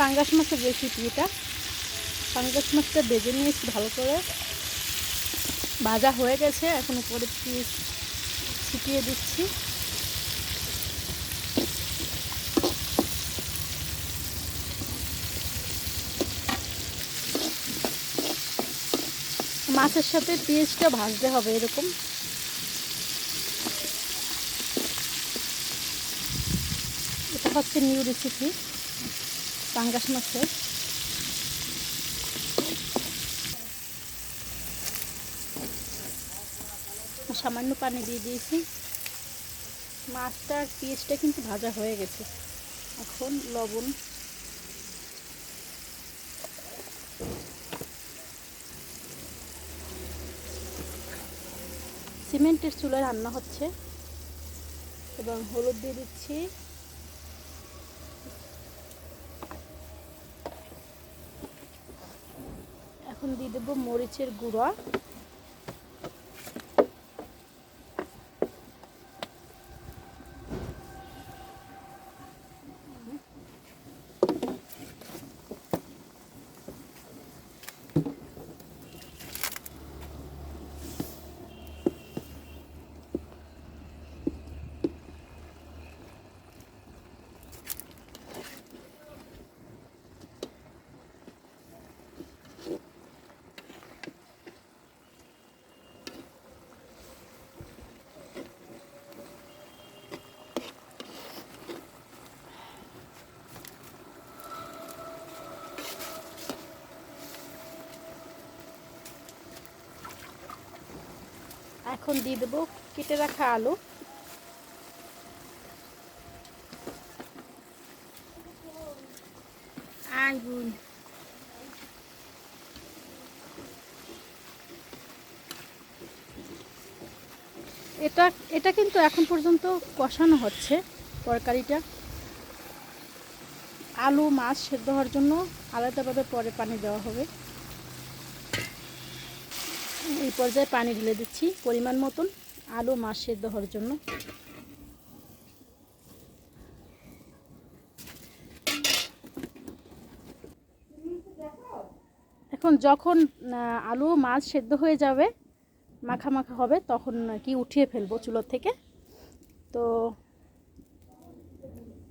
পাঙ্গাস মাছের রেসিপি এটা। পাঙ্গাস মাছটা ভেজে নিয়েছি ভালো করে, ভাজা হয়ে গেছে। এখন উপরে পিস ছিটিয়ে দিচ্ছি। মাছের সাথে পেঁয়াজটা ভাজতে হবে এরকম। এটা হচ্ছে নিউ রেসিপি পাঙ্গাস মাছের। সামান্য পানি দিয়ে দিয়েছি। মাছটার পেঁয়াজটা কিন্তু ভাজা হয়ে গেছে। এখন লবণ, সিমেন্টের চুলায় রান্না হচ্ছে এবং হলুদ দিয়ে দিচ্ছি। এখন দিয়ে দেবো মরিচের গুঁড়া, এখন দিয়ে দেবো কেটে রাখা আলু। এটা এটা কিন্তু এখন পর্যন্ত কষানো হচ্ছে তরকারিটা। আলু মাছ সেদ্ধ হওয়ার জন্য আলাদাভাবে পরে পানি দেওয়া হবে। এই পর্যায়ে পানি ঢেলে দিচ্ছি পরিমাণ মতন আলু মাছ সেদ্ধ হওয়ার জন্য। এখন যখন আলু মাছ সেদ্ধ হয়ে যাবে, মাখা মাখা হবে, তখন কি উঠিয়ে ফেলবো চুলো থেকে। তো